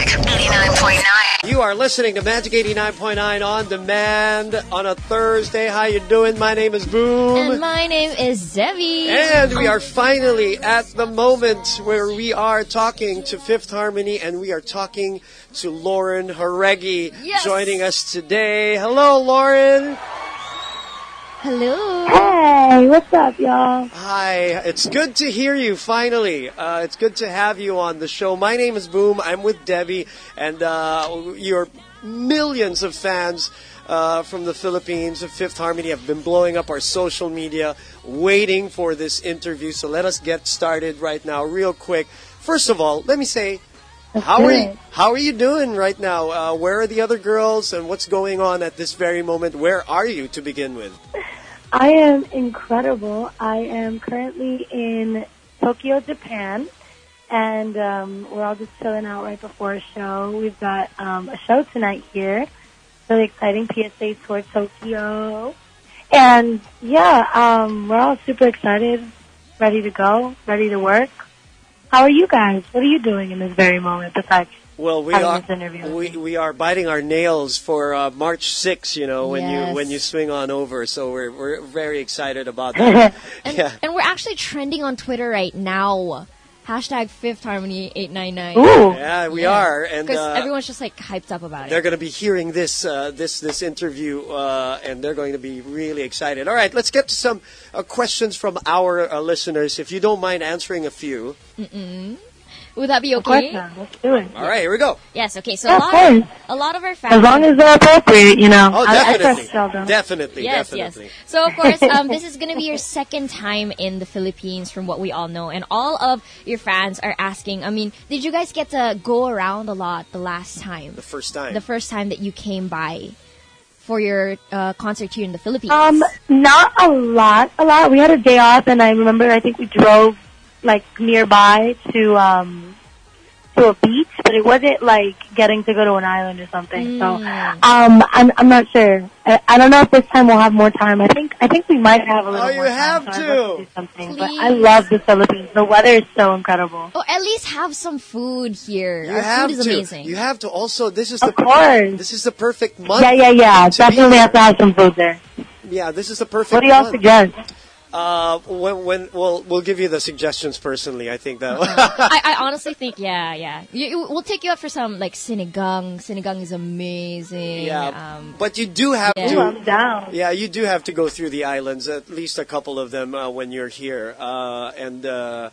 Magic 89.9. You are listening to Magic 89.9 on demand on a Thursday. How you doing? My name is Boom. And my name is Debbie. And we are finally at the moment where we are talking to Fifth Harmony, and we are talking to Lauren Haregi joining us today. Hello, Lauren. Hello. Hey, what's up, y'all? Hi, it's good to hear you finally. It's good to have you on the show. My name is Boom. I'm with Debbie, and your millions of fans from the Philippines of Fifth Harmony have been blowing up our social media, waiting for this interview. So let us get started right now, real quick. First of all, let me say, how are you doing right now? Where are the other girls, and what's going on at this very moment? Where are you to begin with? I am incredible. I am currently in Tokyo, Japan, and we're all just chilling out right before a show. We've got a show tonight here. Really exciting PSA Tour Tokyo. And yeah, we're all super excited, ready to go, ready to work. How are you guys? What are you doing in this very moment besides having this interview? We are biting our nails for March 6th, you know, Yes. when you swing on over. So we're very excited about that. And we're actually trending on Twitter right now. Hashtag Fifth Harmony 899. Ooh. Yeah, we are, and Because everyone's just like hyped up about they're it. going to be hearing this interview, and they're going to be really excited. All right, let's get to some questions from our listeners. If you don't mind answering a few. Would that be Of course okay? not. Let's do it. All right, here we go. Yes, okay. So Yeah, of course. a lot of our fans... As long as they're appropriate, you know. Oh, I definitely, trust y'all, though. definitely. Yes. So, of course, this is going to be your second time in the Philippines from what we all know. And all of your fans are asking, I mean, did you guys get to go around a lot the last time? The first time. The first time that you came by for your concert here in the Philippines? Not a lot. We had a day off, and I remember, I think we drove, like, nearby to a beach, but it wasn't like getting to go to an island or something. So, I'm not sure. I don't know if this time we'll have more time. I think we might have a little Oh, more you time. have so I'd to. love do something. But Please. I love the Philippines. The weather is so incredible. Oh, at least have some food here. You Our have food is to. amazing. You have to. Also, this is Of course. This is the perfect month. Yeah. to Definitely be- have to have some food there. Yeah, this is the perfect. What do y'all month. suggest? When we'll give you the suggestions personally. I think that. I honestly think, yeah. We'll take you up for some, like, sinigang. Sinigang is amazing. Yeah, but you do have Yeah. Ooh, to. I'm down. Yeah, you do have to go through the islands, at least a couple of them when you're here. What are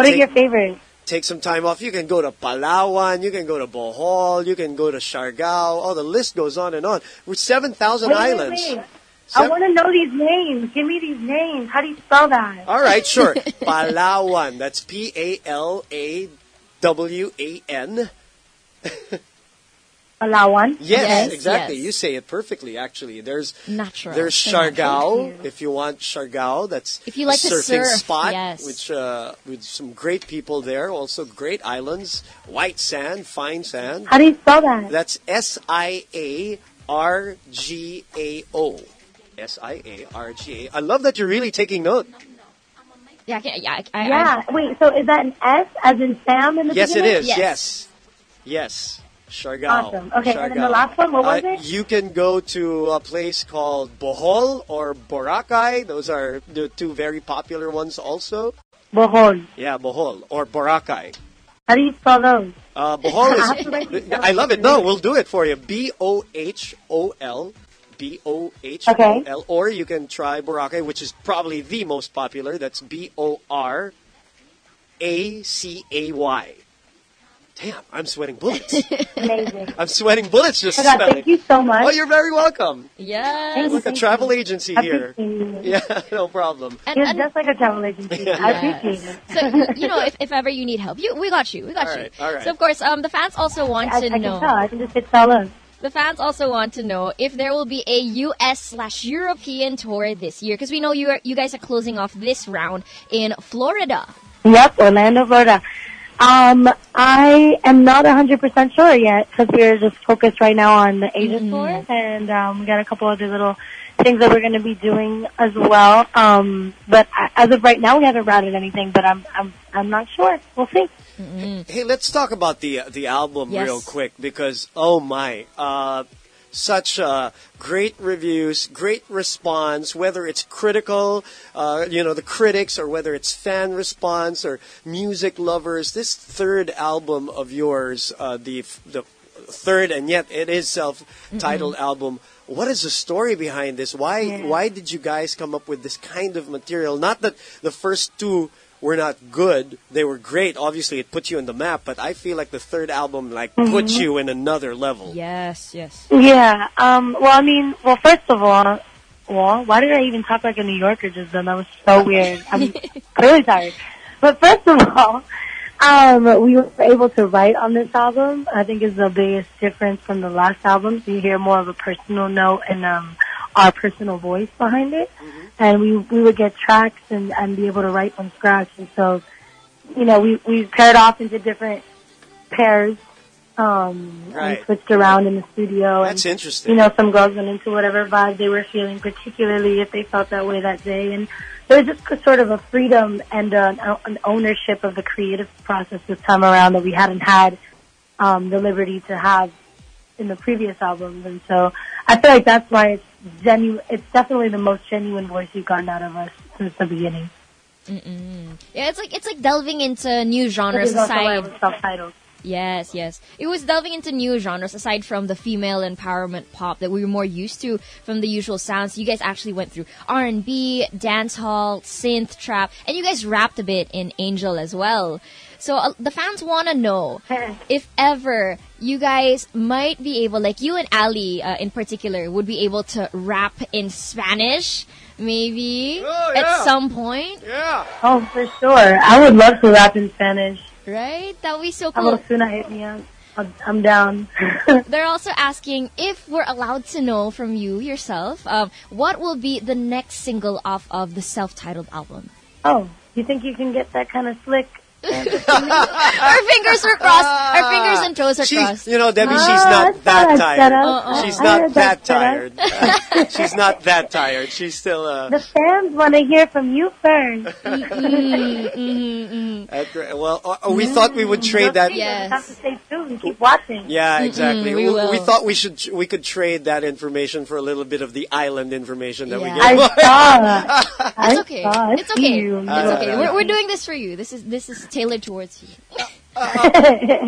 your favorites? Take some time off. You can go to Palawan, you can go to Bohol, you can go to Siargao. Oh, the list goes on and on. With 7,000 islands. Wait. I want to know these names. Give me these names. How do you spell that? All right, sure. Palawan. That's Palawan. Palawan. Yes, exactly. yes. You say it perfectly, actually. There's Natural. There's So natural. Siargao. If you want Siargao, that's If you like a to surfing surf, spot, yes. which with some great people there. Also, great islands, white sand, fine sand. How do you spell that? That's SIARGAO. SIARGA. I love that you're really taking note. Yeah, Wait, so is that an S as in Sam in the Yes, it beginning? is. Yes. Yes. Siargao. Awesome. Okay, and then the Siargao. last one, what was it? You can go to a place called Bohol or Boracay. Those are the two very popular ones also. Bohol. Yeah, Bohol or Boracay. How do you spell those? Bohol I have to write is... these down. I love it. No, we'll do it for you. BOHOL. BOHOL. Okay. Or you can try Boracay, which is probably the most popular. That's BORACAY. Damn, I'm sweating bullets. Amazing. I'm sweating bullets just God, spelling. thank you so much. Oh, you're very welcome. Yes. Like a travel agency I here. appreciate it. Yeah, no problem. You're just like a travel agency. I appreciate it. So, you know, if ever you need help, we got you. We got you. All right. So, of course, the fans also want I to can know. tell. I can just hit tell us. The fans also want to know if there will be a US/European tour this year, because we know you guys are closing off this round in Florida. Yep, Orlando, Florida. I am not 100% sure yet because we're just focused right now on the Asia tour, and we got a couple other little things that we're going to be doing as well. But as of right now, we haven't routed anything. But I'm not sure. We'll see. Hey, let's talk about the album real quick because oh my, such great reviews, great response. Whether it's critical, the critics, or whether it's fan response or music lovers. This third album of yours, the third, and yet it is self-titled album. What is the story behind this? Why did you guys come up with this kind of material? Not that the first two were not good; they were great. Obviously, it put you on the map. But I feel like the third album put you in another level. Yes. Yeah. Well, first of all, why did I even talk like a New Yorker just then? That was so weird. I'm really tired. But first of all, we were able to write on this album. I think is the biggest difference from the last album. So you hear more of a personal note and our personal voice behind it. And we would get tracks and be able to write from scratch. And so, we paired off into different pairs, and switched around in the studio. That's and, interesting. Some girls went into whatever vibe they were feeling, particularly if they felt that way that day. And there was just sort of a freedom and an ownership of the creative process this time around that we hadn't had the liberty to have in the previous albums. And so I feel like that's why it's genuine. It's definitely the most genuine voice you've gotten out of us since the beginning. Yeah, it's like delving into new genres Which is also why aside. it was self-titled. Yes. It was delving into new genres aside from the female empowerment pop that we were more used to from the usual sounds. You guys actually went through R&B, dancehall, synth, trap, and you guys rapped a bit in Angel as well. So the fans want to know if ever you guys might be able, like you and Ali in particular, would be able to rap in Spanish, maybe at some point. Yeah. Oh, for sure. I would love to rap in Spanish. Right? That would be so cool. Sooner hit me up. I'm down. They're also asking if we're allowed to know from you yourself, what will be the next single off of the self-titled album? Oh, you think you can get that kind of slick? Our fingers are crossed. Our fingers and toes are crossed. Debbie, she's not that tired. She's not that tired. She's not that tired. She's still. The fans want to hear from you first. Well, we thought we would trade that. Yes. Have to stay tuned and keep watching. Yeah, exactly. We will. We thought we could trade that information for a little bit of the island information that we get. I saw. It's okay. It's okay. You. It's okay. We're doing this for you. This is tailored towards you.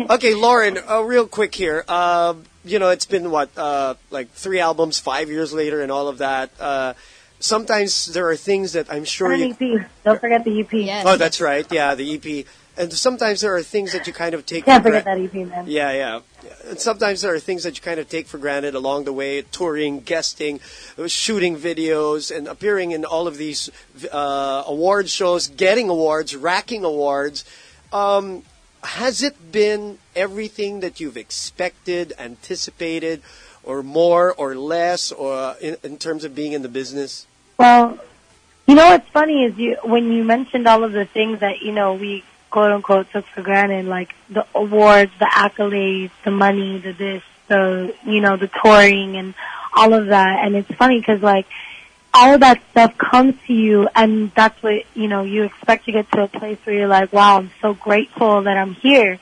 Okay, Lauren, real quick here. It's been like 3 albums, 5 years later, and all of that. Sometimes there are things that I'm sure you. EP. Don't forget the EP. Yes. Oh, that's right. Yeah, the EP. And sometimes there are things that you kind of take. Can't forget that EP, man. Yeah. And sometimes there are things that you kind of take for granted along the way: touring, guesting, shooting videos, and appearing in all of these award shows, getting awards, racking awards. Has it been everything that you've expected, anticipated, or more or less, or in terms of being in the business? Well, what's funny is when you mentioned all of the things that we quote unquote took for granted, like the awards, the accolades, the money, the this, the touring, and all of that. And it's funny because all of that stuff comes to you, and that's what, you expect to get to a place where you're like, wow, I'm so grateful that I'm here.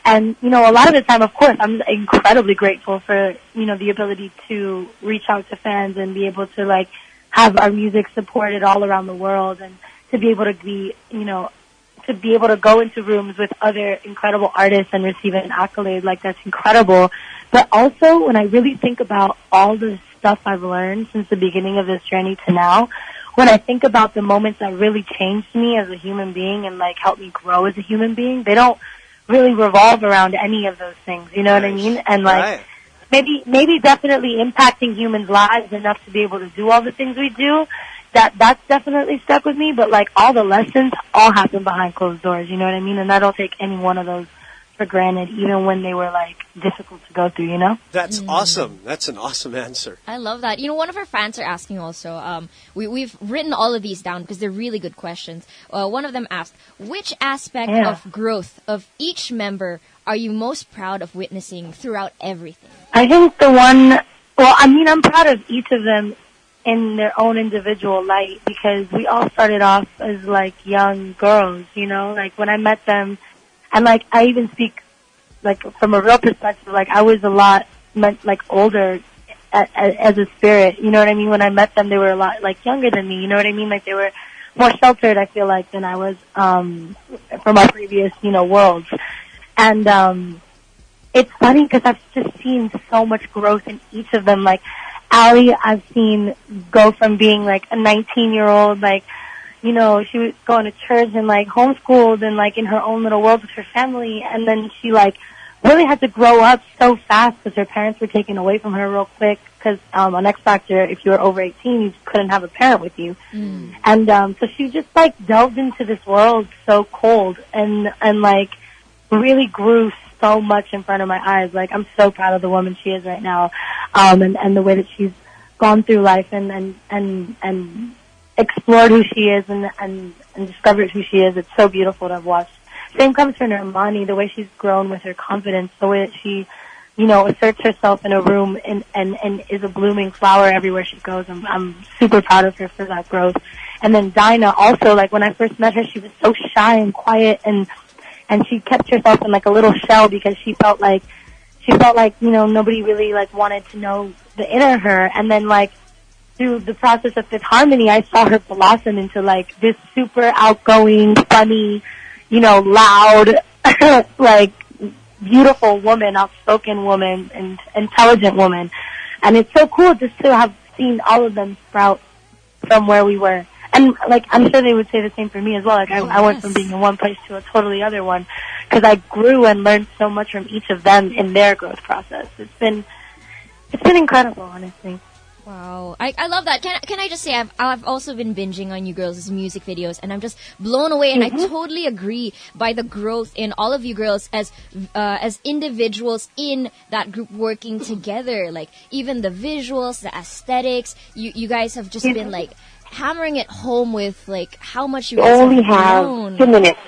And, a lot of the time, of course, I'm incredibly grateful for, the ability to reach out to fans and be able to, have our music supported all around the world, and to be able to be, to be able to go into rooms with other incredible artists and receive an accolade, that's incredible. But also, when I really think about all the stuff I've learned since the beginning of this journey to now, when I think about the moments that really changed me as a human being and helped me grow as a human being, they don't really revolve around any of those things. You know what I mean? And maybe definitely impacting humans' lives enough to be able to do all the things we do. That's definitely stuck with me. But all the lessons all happen behind closed doors. You know what I mean? And I don't take any one of those for granted, even when they were difficult to go through, That's awesome. That's an awesome answer. I love that. One of our fans are asking also, we've written all of these down because they're really good questions. One of them asked, which aspect of growth of each member are you most proud of witnessing throughout everything? I think the one, I'm proud of each of them in their own individual light, because we all started off as like young girls, you know, like when I met them, and like I even speak like from a real perspective, like I was a lot like older as a spirit, you know what I mean? When I met them, they were a lot like younger than me, you know what I mean? Like they were more sheltered, I feel like, than I was from our previous, you know, worlds. And it's funny because I've just seen so much growth in each of them. Like Allie, I've seen go from being like a 19-year-old, like, you know, she was going to church and like homeschooled and like in her own little world with her family, and then she like really had to grow up so fast because her parents were taken away from her real quick, because on X Factor, if you were over 18, you couldn't have a parent with you. And so she just like delved into this world so cold and like really grew so much in front of my eyes. Like I'm so proud of the woman she is right now, and the way that she's gone through life and explored who she is and discovered who she is. It's so beautiful to have watched. Same comes for Normani, the way she's grown with her confidence, the way that she, you know, asserts herself in a room and is a blooming flower everywhere she goes. I'm super proud of her for that growth. And then Dinah also, like when I first met her, she was so shy and quiet, and she kept herself in like a little shell because she felt like, you know, nobody really like wanted to know the inner her. And then like through the process of Fifth Harmony, I saw her blossom into like this super outgoing, funny, you know, loud, like beautiful woman, outspoken woman, and intelligent woman. And it's so cool just to have seen all of them sprout from where we were. And like, I'm sure they would say the same for me as well. Like I went from being in one place to a totally other one, because I grew and learned so much from each of them in their growth process. It's been incredible, honestly. Wow, I love that. Can I just say I've also been binging on you girls' music videos, and I'm just blown away. And I totally agree by the growth in all of you girls as individuals in that group working together. Like even the visuals, the aesthetics. You guys have just been like hammering it home with like how much you guys only have have grown. 2 minutes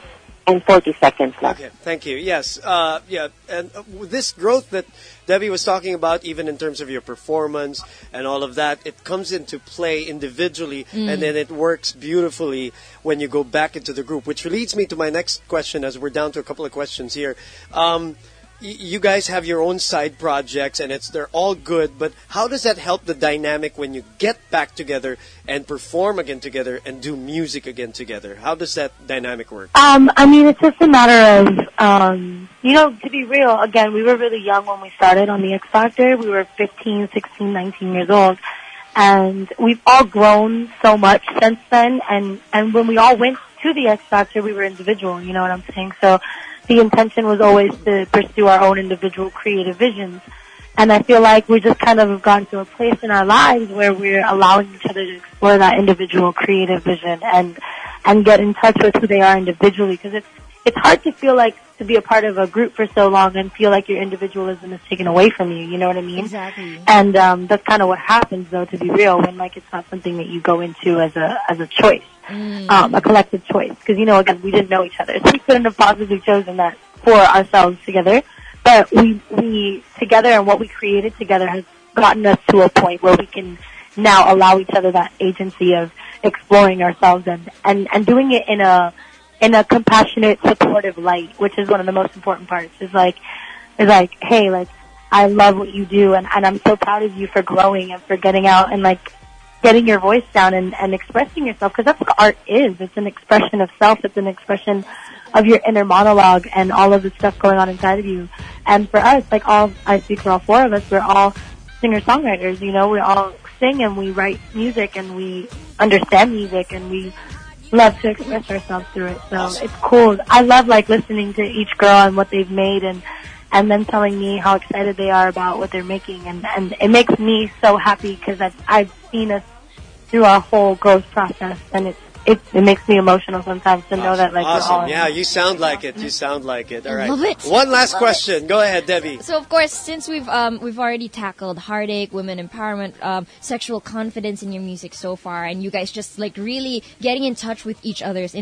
and 40 seconds left. Okay, thank you. Yes, and this growth that Debbie was talking about, even in terms of your performance and all of that, it comes into play individually, and then it works beautifully when you go back into the group, which leads me to my next question, as we're down to a couple of questions here. You guys have your own side projects, and they're all good, but how does that help the dynamic when you get back together and perform again together and do music again together? How does that dynamic work? I mean, it's just a matter of, you know, to be real, again, we were really young when we started on the X Factor. We were 15, 16, 19 years old. And we've all grown so much since then. And when we all went to the X Factor, we were individual, you know what I'm saying? So the intention was always to pursue our own individual creative visions. And I feel like we just kind of have gotten to a place in our lives where we're allowing each other to explore that individual creative vision and get in touch with who they are individually. Because it's hard to feel like to be a part of a group for so long and feel like your individualism is taken away from you, you know what I mean? Exactly. And that's kind of what happens, though, to be real, when like it's not something that you go into as a choice. A collective choice, because, you know, again, we didn't know each other, so we couldn't have possibly chosen that for ourselves together, but we together, and what we created together has gotten us to a point where we can now allow each other that agency of exploring ourselves and doing it in a compassionate, supportive light, which is one of the most important parts. Is like, hey, like, I love what you do, and I'm so proud of you for growing and for getting out and like getting your voice down and expressing yourself, because that's what art is. It's an expression of self. It's an expression of your inner monologue and all of the stuff going on inside of you. And for us, like I speak for all four of us, we're all singer-songwriters, you know. We all sing and we write music and we understand music and we love to express ourselves through it. So it's cool. I love like listening to each girl and what they've made and then telling me how excited they are about what they're making. And it makes me so happy because I've seen us through our whole growth process, and it makes me emotional sometimes to know that like we're all in it. You sound like it. You sound like it. All right. Love it. One last question. Go ahead, Debbie. So, of course, since we've already tackled heartache, women empowerment, sexual confidence in your music so far, and you guys just like really getting in touch with each other as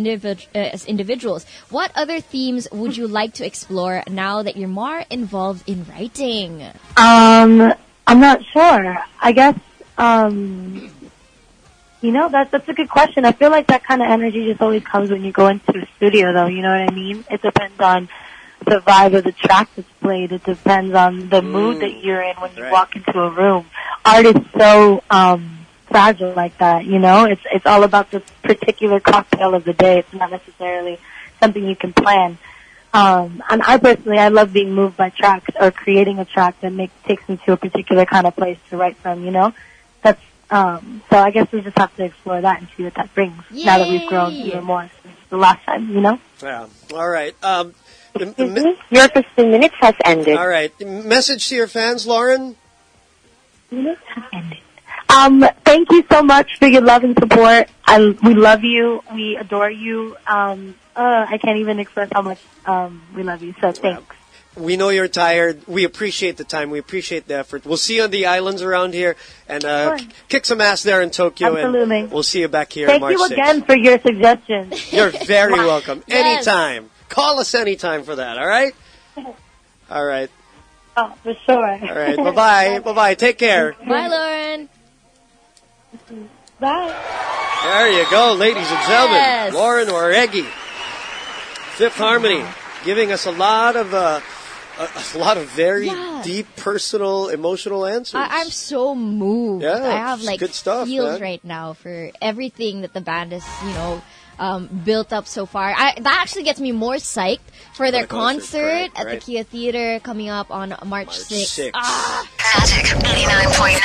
individuals, what other themes would you like to explore now that you're more involved in writing? I'm not sure. I guess That's a good question. I feel like that kind of energy just always comes when you go into the studio, though. You know what I mean? It depends on the vibe of the track that's played. It depends on the mood that you're in when you walk into a room. Art is so fragile like that, It's all about the particular cocktail of the day. It's not necessarily something you can plan. And I personally, I love being moved by tracks or creating a track that takes me to a particular kind of place to write from, That's so I guess we just have to explore that and see what that brings. Yay! Now that we've grown even more since the last time, Yeah. All right. Your 15 minutes has ended. All right. Message to your fans, Lauren. Minutes have ended. Thank you so much for your love and support. We love you. We adore you. I can't even express how much we love you. So thanks. We know you're tired. We appreciate the time. We appreciate the effort. We'll see you on the islands around here and kick some ass there in Tokyo. Absolutely. And we'll see you back here Thank March 6th. you again for your suggestions. You're very welcome. Yes. Anytime. Call us anytime for that, all right? All right. Oh, for sure. All right. Bye-bye. Bye-bye. Take care. Bye, Lauren. Bye. There you go, ladies and gentlemen. Yes. Lauren Oregi, Fifth Harmony, giving us a lot of very deep, personal, emotional answers. I'm so moved. Yeah, I have it's good stuff, feels man. right now for everything that the band has, built up so far. That actually gets me more psyched for their the concert, concert at the Kia Theater coming up on March 6th. March 6th. Ah. Magic 89.9.